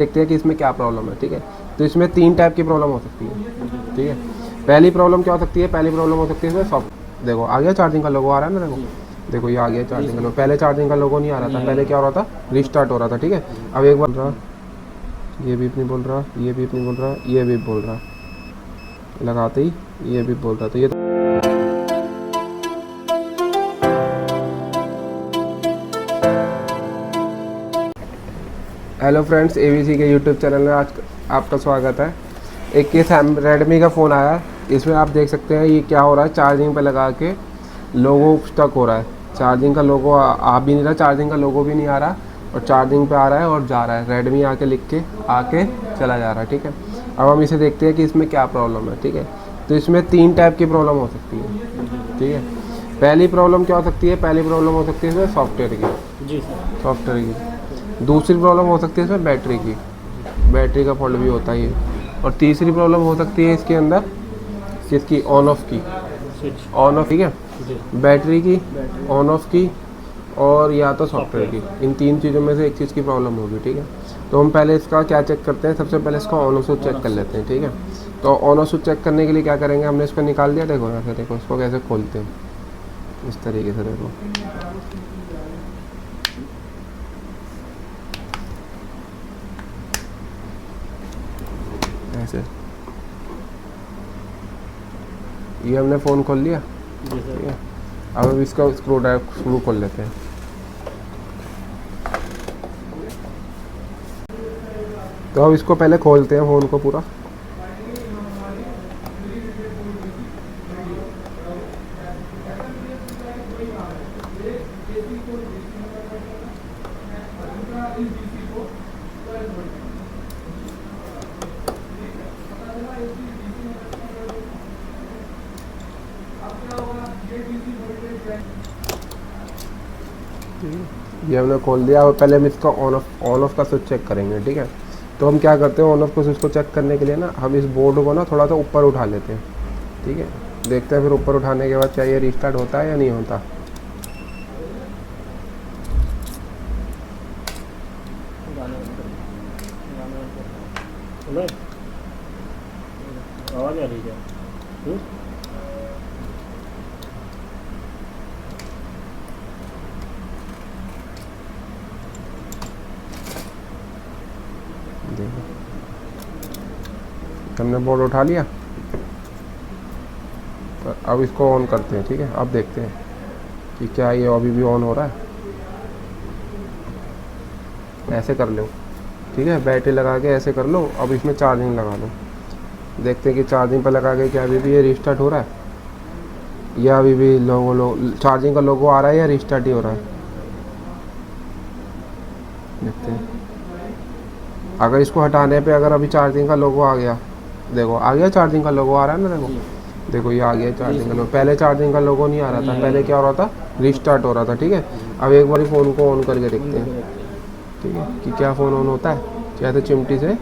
देखते हैं कि इसमें क्या प्रॉब्लम है। ठीक है, तो इसमें 3 टाइप की प्रॉब्लम हो सकती है। ठीक है, पहली प्रॉब्लम क्या हो सकती है, पहली प्रॉब्लम हो सकती है इसमें सॉफ्ट। देखो आ गया चार्जिंग का लोगो आ रहा है ना, देखो ये आ गया चार्जिंग का लोगो। पहले चार्जिंग का लोगो नहीं आ रहा था, पहले क्या हो रहा था, रिस्टार्ट हो रहा था। ठीक है, अब एक बार ये भी नहीं बोल रहा, ये भी नहीं बोल रहा, ये भी बोल रहा, लगाते ही ये भी बोल रहा। तो ये हेलो फ्रेंड्स, एवीसी के यूट्यूब चैनल में आज आपका स्वागत है। एक ये रेडमी का फ़ोन आया है, इसमें आप देख सकते हैं ये क्या हो रहा है, चार्जिंग पे लगा के लोगो स्टक हो रहा है। चार्जिंग का लोगो आ भी नहीं रहा, चार्जिंग का लोगो भी नहीं आ रहा, और चार्जिंग पे आ रहा है और जा रहा है, रेडमी आके लिख के आके चला जा रहा है। ठीक है, अब हम इसे देखते हैं कि इसमें क्या प्रॉब्लम है। ठीक है, तो इसमें 3 टाइप की प्रॉब्लम हो सकती है। ठीक है, पहली प्रॉब्लम क्या हो सकती है, पहली प्रॉब्लम हो सकती है इसमें सॉफ्टवेयर की। जी सर। सॉफ्टवेयर की। दूसरी प्रॉब्लम हो सकती है इसमें बैटरी की, बैटरी का फॉल्ट भी होता है ये। और तीसरी प्रॉब्लम हो सकती है इसके अंदर किसकी, ऑन ऑफ की, स्विच। On off. ठीक है, जी। बैटरी की, ऑन ऑफ की, और या तो सॉफ्टवेयर की। इन 3 चीज़ों में से एक चीज़ की प्रॉब्लम होगी। ठीक है, तो हम पहले इसका क्या चेक करते हैं, सबसे पहले इसका ऑन ऑफ स्विच चेक कर लेते हैं। ठीक है, तो ऑन ऑफ स्विच चेक करने के लिए क्या करेंगे, हमने इसको निकाल दिया। देखो ऐसे, देखो इसको कैसे खोलते हैं, इस तरीके से। देखो ऐसे, ये हमने फ़ोन खोल लिया। जी ठीक सर। है, अब हम इसका स्क्रू खोल लेते हैं। तो अब इसको पहले खोलते हैं फ़ोन को पूरा। ये हमने खोल दिया। और पहले हम इसका ऑन ऑफ का स्विच चेक करेंगे। ठीक है, तो हम क्या करते हैं, ऑन ऑफ को स्विच को चेक करने के लिए ना, हम इस बोर्ड को ना थोड़ा सा ऊपर उठा लेते हैं। ठीक है, देखते हैं फिर ऊपर उठाने के बाद क्या ये रिस्टार्ट होता है या नहीं होता। गाने बंद कर, गाने बंद कर। सुनो, आवाज़ आ रही है क्या? देखो हमने बोर्ड उठा लिया, तो अब इसको ऑन करते हैं। ठीक है, अब देखते हैं कि क्या ये अभी भी ऑन हो रहा है। ऐसे कर लो। ठीक है, बैटरी लगा के ऐसे कर लो। अब इसमें चार्जिंग लगा लो, देखते हैं कि चार्जिंग पर लगा के क्या अभी भी ये रिस्टार्ट हो रहा है, या अभी भी चार्जिंग का लोगो आ रहा है, या रिस्टार्ट ही हो रहा है। देखते हैं, अगर इसको हटाने पे अगर अभी चार्जिंग का लोगो आ गया, देखो आ गया चार्जिंग का लोगो आ रहा है ना। देखो ये आ गया चार्जिंग का लोगो। पहले चार्जिंग का लोगो नहीं आ रहा था, पहले क्या हो रहा था, रिस्टार्ट हो रहा था। ठीक है, अब एक बार फ़ोन को ऑन करके देखते हैं। ठीक है, कि क्या फ़ोन ऑन होता है, क्या तो चिमटी से।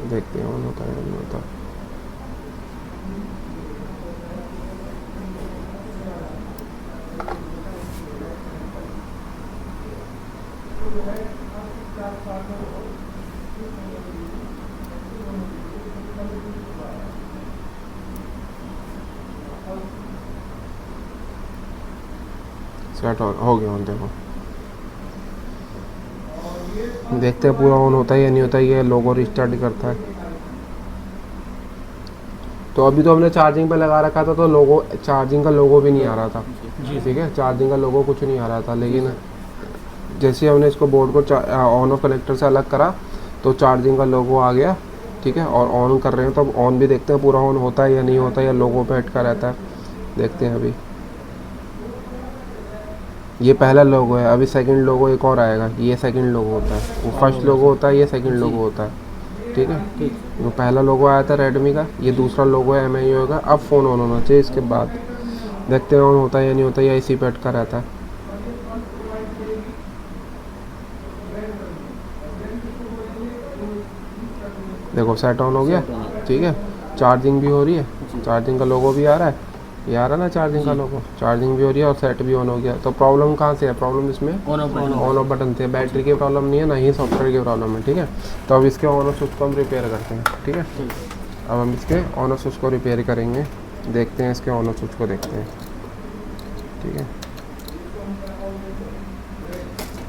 देखते हैं ऑन होता है या नहीं होता। सेट हो गया ऑन। देखो देखते हैं पूरा ऑन होता है या नहीं होता है, ये लोगो रिस्टार्ट करता है। तो अभी तो हमने चार्जिंग पे लगा रखा था, तो लोगो, चार्जिंग का लोगो भी नहीं आ रहा था। जी। ठीक है, चार्जिंग का लोगो कुछ नहीं आ रहा था, लेकिन जैसे हमने इसको बोर्ड को ऑन ऑफ कनेक्टर से अलग करा, तो चार्जिंग का लोगो आ गया। ठीक है, और ऑन कर रहे हैं, तो अब ऑन भी देखते हैं पूरा ऑन होता है या नहीं होता है, या लोगो पे अटका रहता है। देखते हैं अभी। ये पहला लोगो है, अभी सेकंड लोगो एक और आएगा। ये सेकंड लोगो होता है, वो फर्स्ट लोगो होता है, ये सेकंड लोगो होता है। ठीक है, ठीक। वो पहला लोगो आया था रेडमी का, ये दूसरा लोगो है MIUI का। अब फ़ोन ऑन होना चाहिए इसके बाद। देखते हैं ऑन होता है या नहीं होता, या इसी पे अटका रहता है। देखो सेट ऑन हो गया। ठीक है, चार्जिंग भी हो रही है, जी। चार्जिंग का लोगो भी आ रहा है, ये आ रहा है ना चार्जिंग का जी। लोगो, चार्जिंग भी हो रही है और सेट भी ऑन हो गया। तो प्रॉब्लम कहाँ से है? प्रॉब्लम इसमें on off on off button थे, बैटरी की प्रॉब्लम नहीं है, ना ही सॉफ्टवेयर की प्रॉब्लम है, ठीक है। तो अब इसके ऑन ऑफ स्विच को हम रिपेयर करते हैं, ठीक है। अब हम इसके ऑन ऑफ स्विच को रिपेयर करेंगे, देखते हैं इसके ऑन ऑफ स्विच को देखते हैं, ठीक है।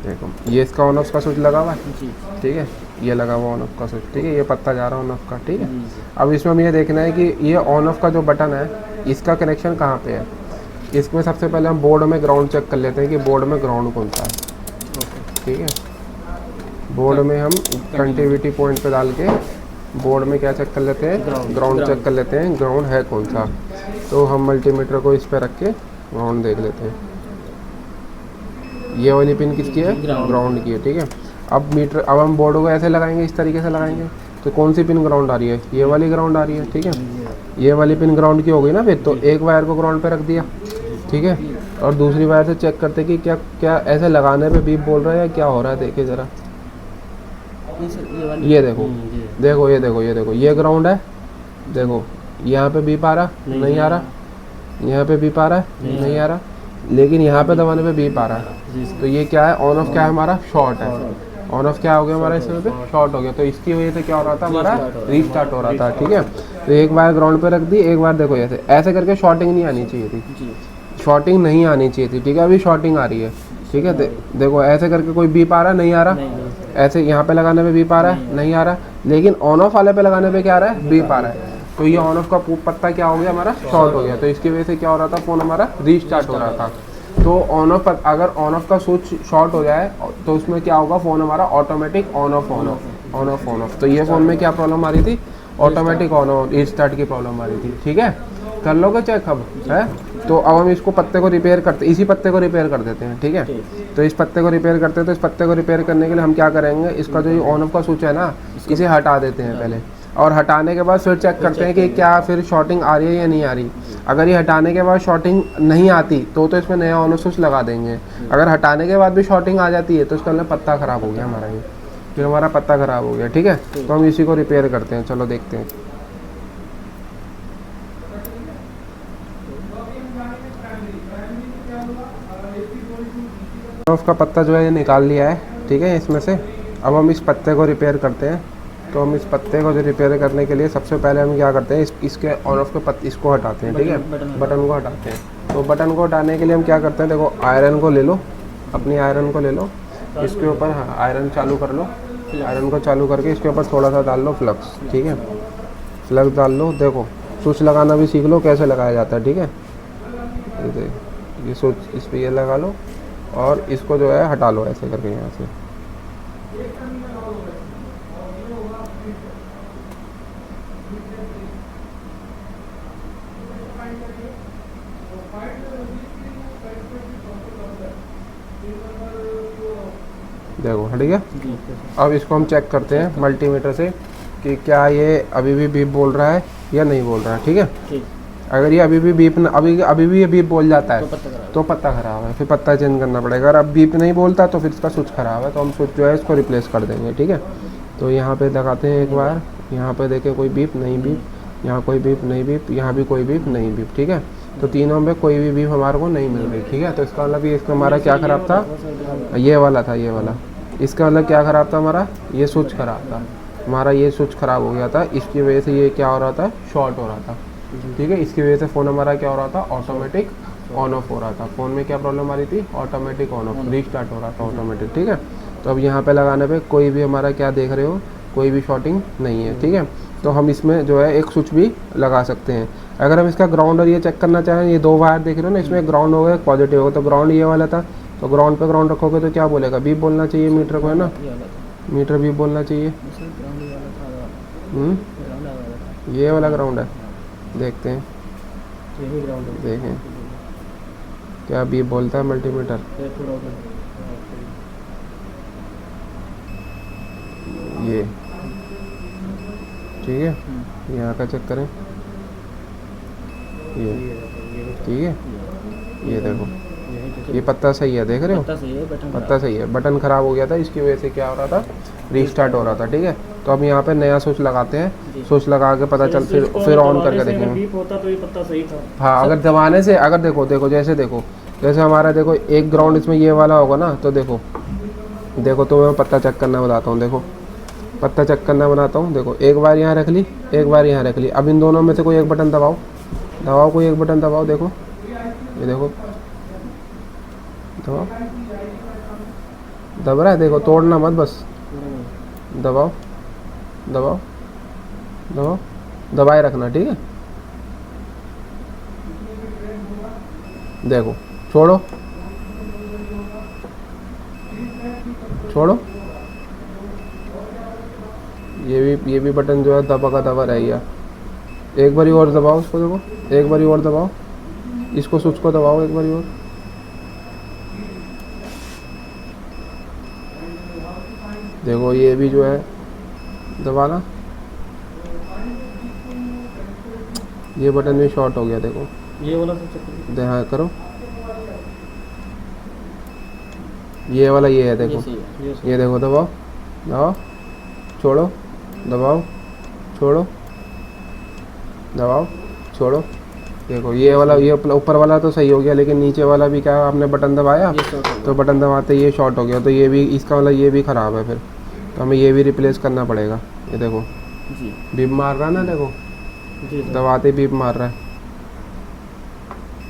देखो ये इसका ऑन ऑफ का स्विच लगा हुआ है, जी। ठीक है, ये लगा हुआ ऑन ऑफ का स्विच, ठीक है, ये पत्ता जा रहा है ऑन ऑफ का, ठीक है। जी। अब इसमें हमें ये देखना है कि ये ऑन ऑफ का जो बटन है इसका कनेक्शन कहाँ पे है। इसमें सबसे पहले हम बोर्ड में ग्राउंड चेक कर लेते हैं कि बोर्ड में ग्राउंड कौन सा है, ओके। ठीक है। बोर्ड में हम कंटिन्यूटी पॉइंट पे डाल के बोर्ड में क्या चेक कर लेते हैं, ग्राउंड चेक कर लेते हैं, ग्राउंड है कौन सा। तो हम मल्टीमीटर को इस पर रख के ग्राउंड देख लेते हैं। ये वाली पिन किसकी है? ग्राउंड की है, ठीक है। अब मीटर, अब हम बोर्ड को ऐसे लगाएंगे, इस तरीके से लगाएंगे, तो कौन सी पिन ग्राउंड आ रही है? ये वाली ग्राउंड आ रही है, ठीक है। ये वाली पिन ग्राउंड की हो गई ना फिर, तो एक वायर को ग्राउंड पे रख दिया, ठीक है। और दूसरी वायर से चेक करते कि क्या क्या ऐसे लगाने पे बीप बोल रहा है या क्या हो रहा है, देखिए ज़रा। ये देखो, देखो ये देखो, ये देखो, ये ग्राउंड है, देखो यहाँ पे बीप आ रहा नहीं आ रहा, यहाँ पे बीप आ रहा है नहीं आ रहा, लेकिन यहाँ पे दबाने पे बीप आ रहा है। तो ये क्या है? ऑन ऑफ क्या है हमारा? शॉर्ट है। ऑन ऑफ क्या हो गया हमारा? इसमें पे शॉर्ट हो गया। तो इसकी वजह से क्या हो रहा था? हमारा रीस्टार्ट हो रहा था, ठीक है। तो एक बार ग्राउंड पे रख दी, एक बार देखो ऐसे ऐसे करके शॉर्टिंग नहीं आनी चाहिए थी, शॉर्टिंग नहीं आनी चाहिए थी, ठीक है। अभी शॉर्टिंग आ रही है, ठीक है। देखो ऐसे करके कोई बीप आ रहा है नहीं आ रहा, ऐसे यहाँ पे लगाने पे बीप आ रहा है नहीं आ रहा, लेकिन ऑन ऑफ वाले पे लगाने पे क्या आ रहा है? बीप आ रहा है। तो ये ऑन ऑफ का पत्ता क्या हो गया हमारा? शॉर्ट हो गया। तो इसकी वजह से क्या हो रहा था? फ़ोन हमारा रीस्टार्ट हो रहा था। तो ऑन ऑफ, अगर ऑन ऑफ का स्विच शॉर्ट हो जाए तो उसमें क्या होगा? फ़ोन हमारा automatic on off on off on off on off. तो ये फ़ोन में क्या प्रॉब्लम आ रही थी? ऑटोमेटिक ऑन ऑफ रीस्टार्ट की प्रॉब्लम आ रही थी, ठीक है। कर लोगे चेक अब है। तो अब हम इसको पत्ते को रिपेयर करते, इसी पत्ते को रिपेयर कर देते हैं, ठीक है। तो इस पत्ते को रिपेयर करते हैं। तो इस पत्ते को रिपेयर करने के लिए हम क्या करेंगे? इसका जो ऑन ऑफ का स्विच है ना, इसे हटा देते हैं पहले, और हटाने के बाद फिर चेक करते हैं कि क्या फिर शॉर्टिंग आ रही है या नहीं आ रही। अगर ये हटाने के बाद शॉर्टिंग नहीं आती तो इसमें नया ऑन ऑफ स्विच लगा देंगे। अगर हटाने के बाद भी शॉर्टिंग आ जाती है तो इसका मतलब पत्ता ख़राब हो गया हमारा, ये फिर हमारा पत्ता ख़राब हो गया, ठीक है। तो हम इसी को रिपेयर करते हैं, चलो देखते हैं। ऑफ का पत्ता जो है ये निकाल लिया है, ठीक है, इसमें से। अब हम इस पत्ते को रिपेयर करते हैं। तो हम इस पत्ते को जो रिपेयर करने के लिए सबसे पहले हम क्या करते हैं? इसके ऑन ऑफ के पत्ते इसको हटाते हैं, ठीक है, बटन को हटाते हैं। तो बटन को हटाने के लिए हम क्या करते हैं? देखो आयरन को ले लो, अपनी आयरन को ले लो, इसके ऊपर हाँ आयरन चालू कर लो, आयरन को चालू करके इसके ऊपर थोड़ा सा डाल लो फ्लक्स, ठीक है, फ्लक्स डाल लो। देखो स्विच लगाना भी सीख लो कैसे लगाया जाता है, ठीक है। ये स्विच इस पर ये लगा लो और इसको जो है हटा लो ऐसे करके यहाँ से। देखो हट गया। अब इसको हम चेक करते हैं मल्टीमीटर से कि क्या ये अभी भी बीप बोल रहा है या नहीं बोल रहा है, ठीक है। अगर ये अभी भी बीप अभी भी ये बीप बोल जाता है तो पत्ता ख़राब है, फिर पत्ता चेंज करना पड़ेगा। अगर अब बीप नहीं बोलता तो फिर इसका स्विच ख़राब है, तो हम स्विच जो है इसको रिप्लेस कर देंगे, ठीक है। तो यहाँ पे लगाते हैं एक बार, यहाँ पे देखें कोई बीप नहीं बीप, यहाँ कोई बीप नहीं बीप, यहाँ भी कोई बीप नहीं बीप, ठीक है। तो तीनों में कोई भी बीप हमारे को नहीं मिल रही, ठीक है। तो इसका मतलब ये इसका हमारा क्या ख़राब था? ये वाला था, ये वाला। इसका मतलब क्या ख़राब था हमारा? ये स्विच ख़राब था हमारा, ये स्विच ख़राब हो गया था। इसकी वजह से ये क्या हो रहा था? शॉर्ट हो रहा था, ठीक है। इसकी वजह से फ़ोन हमारा क्या हो रहा था? ऑटोमेटिक ऑन ऑफ हो रहा था। फ़ोन में क्या प्रॉब्लम आ रही थी? ऑटोमेटिक ऑन ऑफ, रीस्टार्ट हो रहा था ऑटोमेटिक, ठीक है। तो अब यहाँ पे लगाने पे कोई भी हमारा क्या देख रहे हो? कोई भी शॉर्टिंग नहीं है, ठीक है। तो हम इसमें जो है एक स्विच भी लगा सकते हैं। अगर हम इसका ग्राउंड और ये चेक करना चाहें, ये दो वायर देख रहे हो ना, इसमें ग्राउंड होगा एक पॉजिटिव होगा। तो ग्राउंड ये वाला था, तो ग्राउंड पे ग्राउंड रखोगे तो क्या बोलेगा? बीप बोलना चाहिए मीटर को, है ना, मीटर बीप बोलना चाहिए। ये वाला ग्राउंड है, देखते हैं, देखें क्या बीप बोलता है मल्टीमीटर। ये ठीक है, यहाँ का चेक करें, ये ठीक है, ये देखो ये पत्ता सही है, देख रहे हो, पत्ता सही है। बटन ख़राब हो गया था, इसकी वजह से क्या हो रहा था? रीस्टार्ट हो रहा था, ठीक है। तो अब यहाँ पे नया स्विच लगाते हैं, जी। स्विच लगा के पता चल फिर ऑन करके देखेंगे। बीप होता तो ये पत्ता सही था। हाँ, अगर दबाने से, अगर देखो देखो जैसे देखो, जैसे हमारा देखो एक ग्राउंड इसमें ये वाला होगा ना, तो देखो देखो तो मैं पत्ता चेक करना बताता हूँ। देखो पत्ता चेक करना बनाता हूँ। देखो एक बार यहाँ रख ली, एक बार यहाँ रख ली। अब इन दोनों में से कोई एक बटन दबाओ, दबाओ कोई एक बटन दबाओ। देखो ये देखो दबाओ, दब रहा है। देखो तोड़ना मत, बस दबाओ दबाओ दबाओ, दबाए रखना, ठीक है। देखो छोड़ो छोड़ो, ये भी बटन जो है दबा का दबा रह गया। एक बारी और दबाओ उसको, देखो एक बारी और दबाओ, इसको स्विच को दबाओ एक बारी और। देखो ये भी जो है दबाना, ये बटन भी शॉर्ट हो गया। देखो ये वाला सब चेक ध्यान करो, ये वाला ये है। देखो ये देखो, दबाओ दबाओ, छोड़ो, दबाओ छोड़ो, दबाओ छोड़ो। देखो ये वाला, ये ऊपर वाला तो सही हो गया, लेकिन नीचे वाला भी क्या, आपने बटन दबाया तो बटन दबाते ये शॉर्ट हो गया। तो ये भी, इसका वाला ये भी ख़राब है, फिर तो हमें ये भी रिप्लेस करना पड़ेगा। ये देखो जी बीप मार रहा है ना, देखो जी दबाते बीप मार रहा है,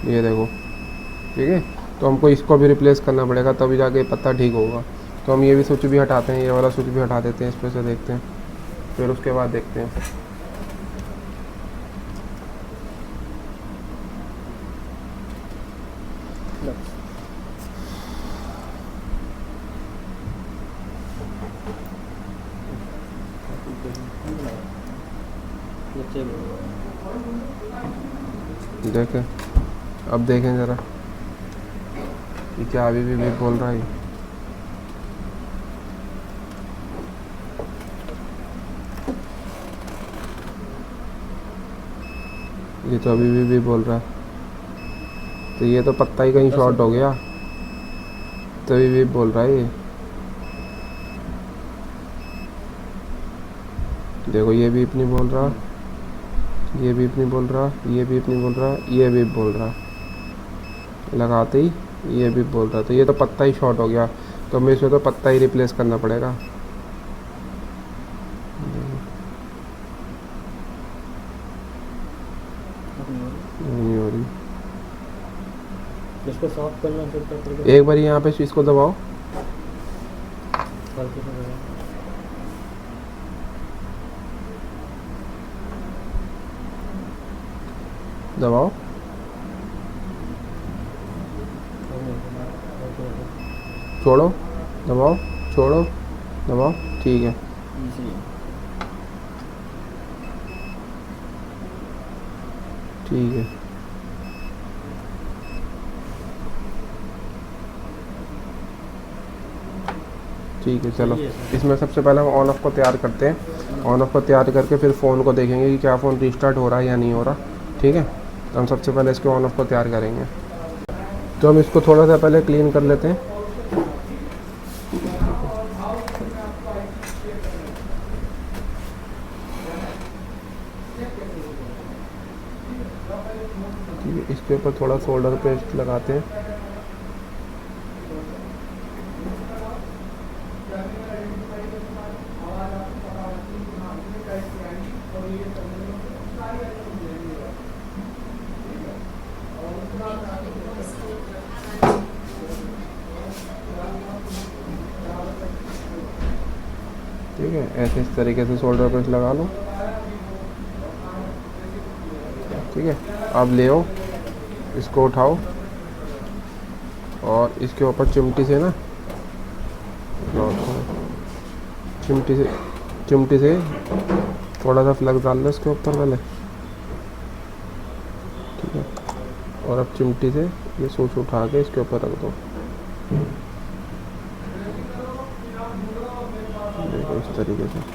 ये देखो, ठीक है। तो हमको इसको भी रिप्लेस करना पड़ेगा, तभी जाके पत्ता ठीक होगा। तो हम ये भी स्विच भी हटाते हैं, ये वाला स्विच भी हटा देते हैं, इस पर से देखते हैं, फिर उसके बाद देखते हैं। देखें, अब देखें ज़रा, ये क्या अभी भी बोल रहा है। ये तो अभी भी बोल रहा है, तो ये तो पत्ता ही कहीं शॉर्ट हो गया, तभी भी बोल रहा है ये। देखो ये भी नहीं बोल रहा, ये भी नहीं बोल रहा, ये भी नहीं बोल रहा, ये भी बोल रहा, लगाते ही ये भी बोल रहा। तो ये तो पत्ता ही शॉर्ट हो गया, तो हमें इसमें तो पत्ता ही रिप्लेस करना पड़ेगा। नहीं हो रही, इसको सॉफ्ट करना पड़ता है। एक बार यहाँ पे इसको दबाओ, हल्के से दबाओ। दबाओ, छोड़ो, दबाओ, छोड़ो, दबाओ, ठीक है। ठीक है, ठीक है, चलो इसमें सबसे पहले हम ऑन ऑफ को तैयार करते हैं। ऑन ऑफ को तैयार करके फिर फ़ोन को देखेंगे कि क्या फ़ोन रीस्टार्ट हो रहा है या नहीं हो रहा, ठीक है। तो हम सबसे पहले इसके ऑन ऑफ को तैयार करेंगे। तो हम इसको थोड़ा सा पहले क्लीन कर लेते हैं। ठीक है, इसके ऊपर थोड़ा सोल्डर पेस्ट लगाते हैं। ठीक है, ऐसे इस तरीके से शोल्डर पेस्ट लगा लो। ठीक है, अब ले आओ, इसको उठाओ और इसके ऊपर चिमटी से ना, चिमटी से थोड़ा सा फ्लक्स डाल लो इसके ऊपर पहले। ठीक है, और अब चिमटी से ये सूच उठा के इसके ऊपर रख दो। देखो इस तरीके से।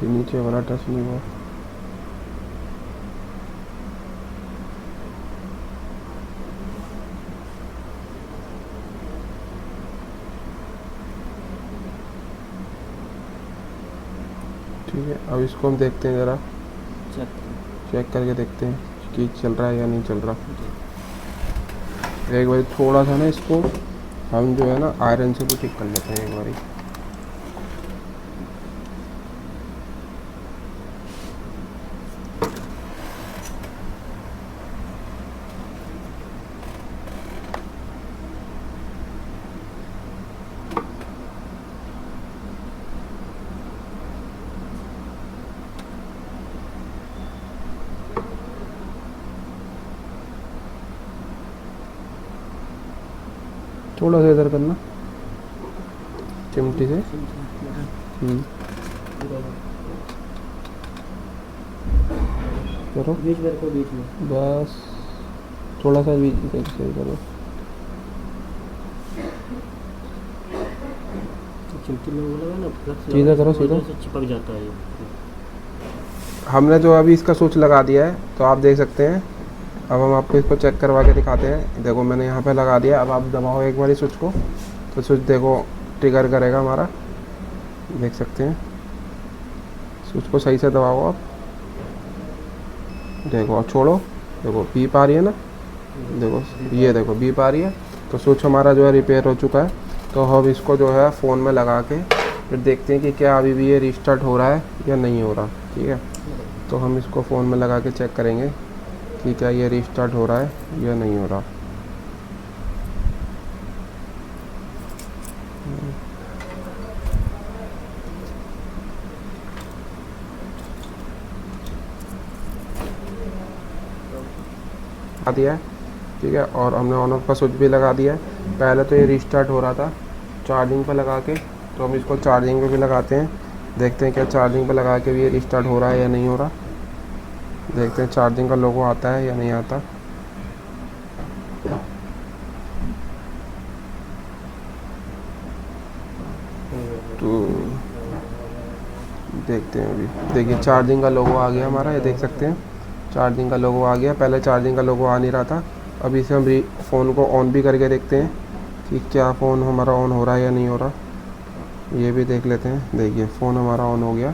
ये नीचे वाला टच नहीं हुआ। ठीक है, अब इसको हम देखते हैं ज़रा, चेक करके देखते हैं कि चल रहा है या नहीं चल रहा। एक बार थोड़ा सा ना इसको हम जो है ना आयरन से भी ठीक कर लेते हैं एक बारी। थोड़ा सा इधर करना चिमटी से। करो बीच में रखो, बीच में बस, थोड़ा सा भी इधर से करो। चिमटी में वो लगा ना, सीधा करो, सीधा से चिपक जाता है ये। हमने जो अभी इसका स्विच लगा दिया है तो आप देख सकते हैं। अब हम आपको इसको चेक करवा के दिखाते हैं। देखो मैंने यहाँ पे लगा दिया। अब आप दबाओ एक बारी स्विच को, तो स्विच देखो ट्रिगर करेगा हमारा, देख सकते हैं। स्विच को सही से दबाओ आप, देखो और छोड़ो, देखो बीप आ रही है ना, देखो ये देखो बीप आ रही है। तो स्विच हमारा जो है रिपेयर हो चुका है। तो हम इसको जो है फ़ोन में लगा के फिर देखते हैं कि क्या अभी भी ये रिस्टार्ट हो रहा है या नहीं हो रहा। ठीक है, तो हम इसको फ़ोन में लगा के चेक करेंगे कि क्या ये रिस्टार्ट हो रहा है या नहीं हो रहा। लगा दिया है, ठीक है, और हमने ऑन ऑफ का स्विच भी लगा दिया है। पहले तो ये रिस्टार्ट हो रहा था चार्जिंग पे लगा के, तो हम इसको चार्जिंग पे भी लगाते हैं, देखते हैं क्या चार्जिंग पे लगा के भी ये रिस्टार्ट हो रहा है या नहीं हो रहा। देखते हैं चार्जिंग का लोगो आता है या नहीं आता। तो देखते हैं अभी, देखिए चार्जिंग का लोगो आ गया हमारा, ये देख सकते हैं चार्जिंग का लोगो आ गया। पहले चार्जिंग का लोगो आ नहीं रहा था। अभी इसे हम फ़ोन को ऑन भी करके देखते हैं कि क्या फ़ोन हमारा ऑन हो रहा है या नहीं हो रहा। ये भी देख लेते हैं। देखिए फ़ोन हमारा ऑन हो गया,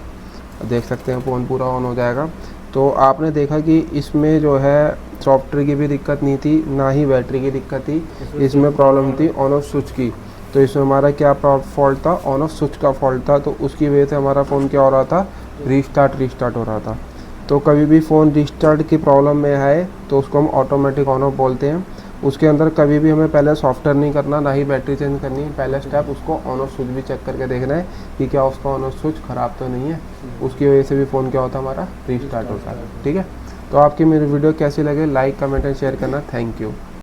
देख सकते हैं फ़ोन पूरा ऑन हो जाएगा। तो आपने देखा कि इसमें जो है सॉफ्टवेयर की भी दिक्कत नहीं थी, ना ही बैटरी की दिक्कत थी, इसमें प्रॉब्लम थी ऑन ऑफ स्विच की। तो इसमें हमारा क्या फॉल्ट था, ऑन ऑफ स्विच का फॉल्ट था। तो उसकी वजह से हमारा फ़ोन क्या हो रहा था, रिस्टार्ट हो रहा था। तो कभी भी फ़ोन रिस्टार्ट की प्रॉब्लम में है तो उसको हम ऑटोमेटिक ऑन ऑफ बोलते हैं। उसके अंदर कभी भी हमें पहले सॉफ्टवेयर नहीं करना, ना ही बैटरी चेंज करनी है। पहला स्टेप उसको ऑन ऑफ स्विच भी चेक करके देखना है कि क्या उसका ऑन ऑफ स्विच ख़राब तो नहीं है। उसकी वजह से भी फ़ोन क्या होता है, हमारा रिस्टार्ट होता है। ठीक है, तो आपकी मेरी वीडियो कैसी लगे, लाइक कमेंट एंड शेयर करना। Thank you.